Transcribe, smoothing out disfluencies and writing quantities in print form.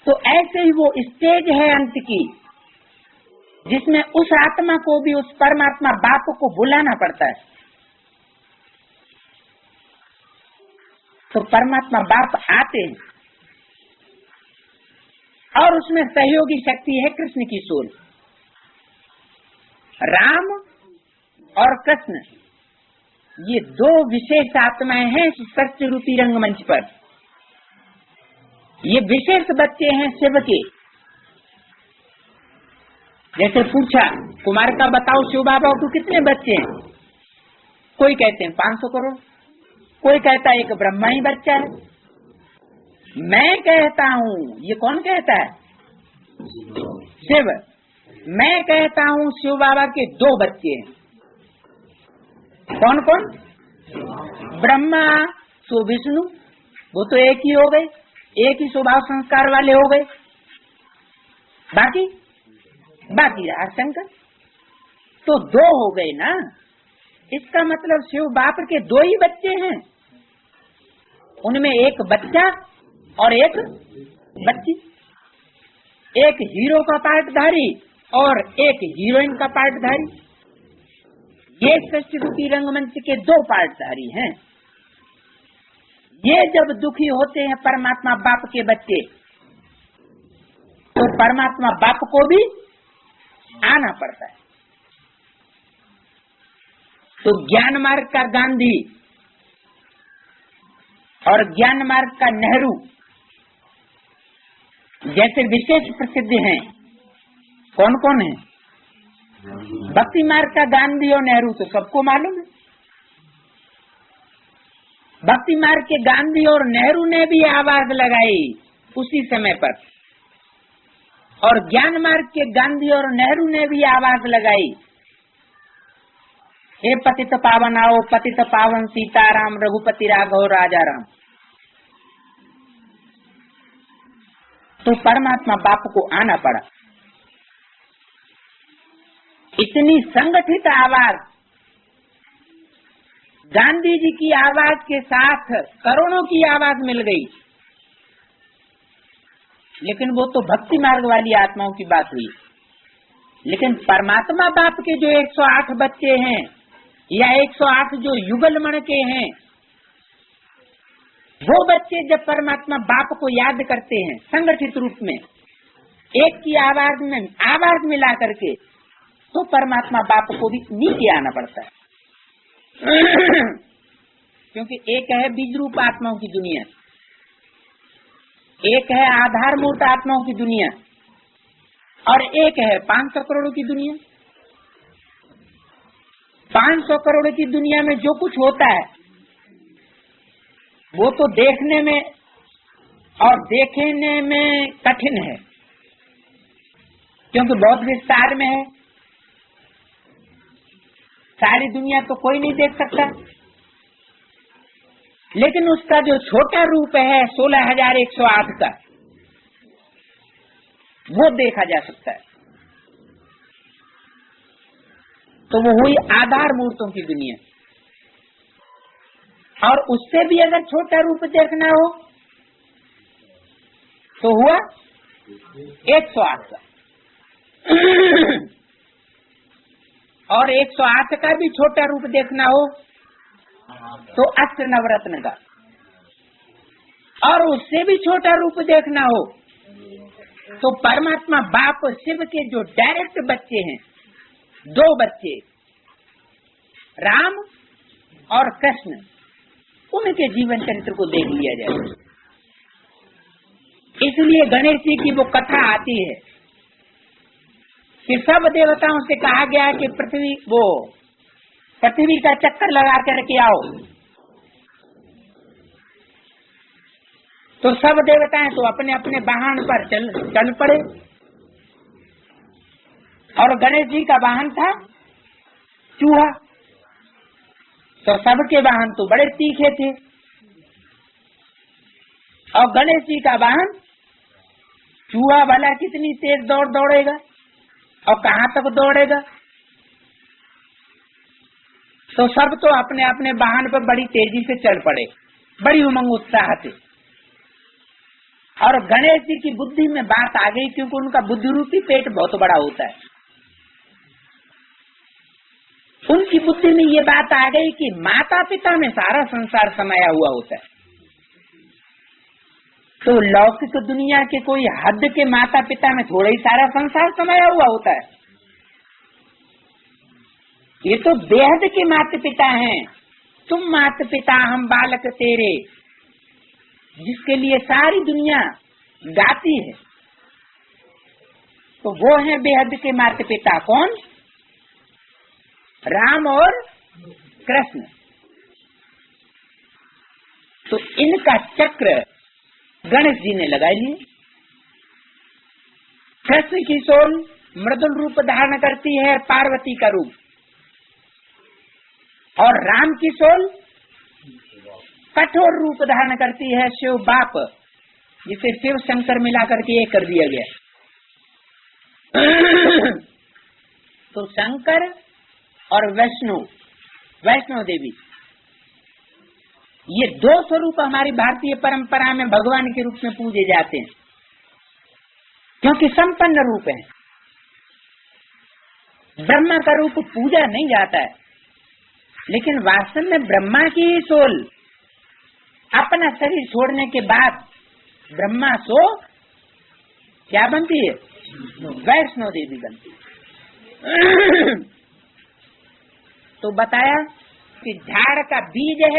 तो ऐसे ही वो स्टेज है अंत की, जिसमें उस आत्मा को भी उस परमात्मा बाप को बुलाना पड़ता है। तो परमात्मा बाप आते हैं और उसमें सहयोगी शक्ति है कृष्ण की सोल। राम और कृष्ण ये दो विशेष आत्माएं हैं सत्य रूपी रंगमंच पर। ये विशेष बच्चे हैं शिव के। जैसे पूछा कुमार का बताओ शिव बाबा को कितने बच्चे हैं? कोई कहते हैं 500 करोड़, कोई कहता है एक ब्रह्मा ही बच्चा है। मैं कहता हूँ, ये कौन कहता है? शिव। मैं कहता हूँ शिव बाबा के 2 बच्चे हैं। कौन कौन? ब्रह्मा सो विष्णु, वो तो एक ही हो गए, एक ही स्वभाव संस्कार वाले हो गए। बाकी रहा शंकर, तो 2 हो गए ना। इसका मतलब शिव बाप के 2 ही बच्चे हैं, उनमें एक बच्चा और एक बच्ची, एक हीरो का पार्टधारी और एक हीरोइन का पार्टधारी। ये सृष्टि रूपी रंगमंच के 2 पार्टधारी हैं। ये जब दुखी होते हैं परमात्मा बाप के बच्चे, तो परमात्मा बाप को भी आना पड़ता है। तो ज्ञान मार्ग का गांधी और ज्ञान मार्ग का नेहरू जैसे विशेष प्रसिद्ध हैं। कौन कौन है? भक्ति मार्ग का गांधी और नेहरू तो सबको मालूम है। भक्ति मार्ग के गांधी और नेहरू ने भी आवाज लगाई उसी समय पर, और ज्ञान मार्ग के गांधी और नेहरू ने भी आवाज लगाई, हे पतित पावन आओ, पतित पावन सीताराम, रघुपति राघव राजा राम। तो परमात्मा बाप को आना पड़ा। इतनी संगठित आवाज, गांधी जी की आवाज के साथ करोड़ों की आवाज मिल गई। लेकिन वो तो भक्ति मार्ग वाली आत्माओं की बात हुई। लेकिन परमात्मा बाप के जो 108 बच्चे हैं, या 108 जो युगलमण के हैं, वो बच्चे जब परमात्मा बाप को याद करते हैं संगठित रूप में, एक की आवाज में आवाज मिला करके, तो परमात्मा बाप को भी नीचे आना पड़ता है। क्योंकि एक है बीज रूप आत्माओं की दुनिया, एक है आधार मूर्त आत्माओं की दुनिया, और एक है 500 करोड़ की दुनिया। 500 करोड़ की दुनिया में जो कुछ होता है वो तो देखने में और देखने में कठिन है, क्योंकि बहुत विस्तार में है। सारी दुनिया तो कोई नहीं देख सकता, लेकिन उसका जो छोटा रूप है 16,108 का, वो देखा जा सकता है। तो वो हुई आधार मूर्तों की दुनिया। और उससे भी अगर छोटा रूप देखना हो तो हुआ 108 का। और 108 का भी छोटा रूप देखना हो तो अष्ट नवरत्न का, और उससे भी छोटा रूप देखना हो तो परमात्मा बाप शिव के जो डायरेक्ट बच्चे हैं, 2 बच्चे राम और कृष्ण, उनके जीवन चरित्र को देख लिया जाए। इसलिए गणेश जी की वो कथा आती है कि सब देवताओं से कहा गया है कि पृथ्वी का चक्कर लगा करके आओ। तो सब देवताएं तो अपने अपने वाहन पर चल पड़े, और गणेश जी का वाहन था चूहा। तो सबके वाहन तो बड़े तीखे थे, और गणेश जी का वाहन चूहा वाला कितनी तेज दौड़ेगा और कहाँ तक दौड़ेगा। तो सब तो अपने अपने वाहन पर बड़ी तेजी से चल पड़े, बड़ी उमंग उत्साह से। और गणेश जी की बुद्धि में बात आ गई, क्योंकि उनका बुद्धि रूपी पेट बहुत बड़ा होता है। उनकी बुद्धि में ये बात आ गई कि माता पिता में सारा संसार समाया हुआ होता है। तो लौकिक दुनिया के कोई हद के माता पिता में थोड़ा ही सारा संसार समाया हुआ होता है। ये तो बेहद के माता पिता हैं। तुम माता पिता हम बालक तेरे, जिसके लिए सारी दुनिया गाती है, तो वो है बेहद के माता पिता। कौन? राम और कृष्ण। तो इनका चक्र गणेश जी ने लगा लिए। कृष्ण की सोल मृदुल रूप धारण करती है, पार्वती का रूप, और राम की सोल कठोर रूप धारण करती है, शिव बाप, जिसे शिव शंकर मिला करके एक कर दिया गया। तो शंकर और वैष्णो देवी, ये दो स्वरूप हमारी भारतीय परंपरा में भगवान के रूप में पूजे जाते हैं, क्योंकि संपन्न रूप है। ब्रह्मा का रूप पूजा नहीं जाता है, लेकिन वास्तव में ब्रह्मा की ही सोल अपना शरीर छोड़ने के बाद ब्रह्मा सो क्या बनती है? वैष्णो देवी बनती है। तो बताया कि झाड़ का बीज है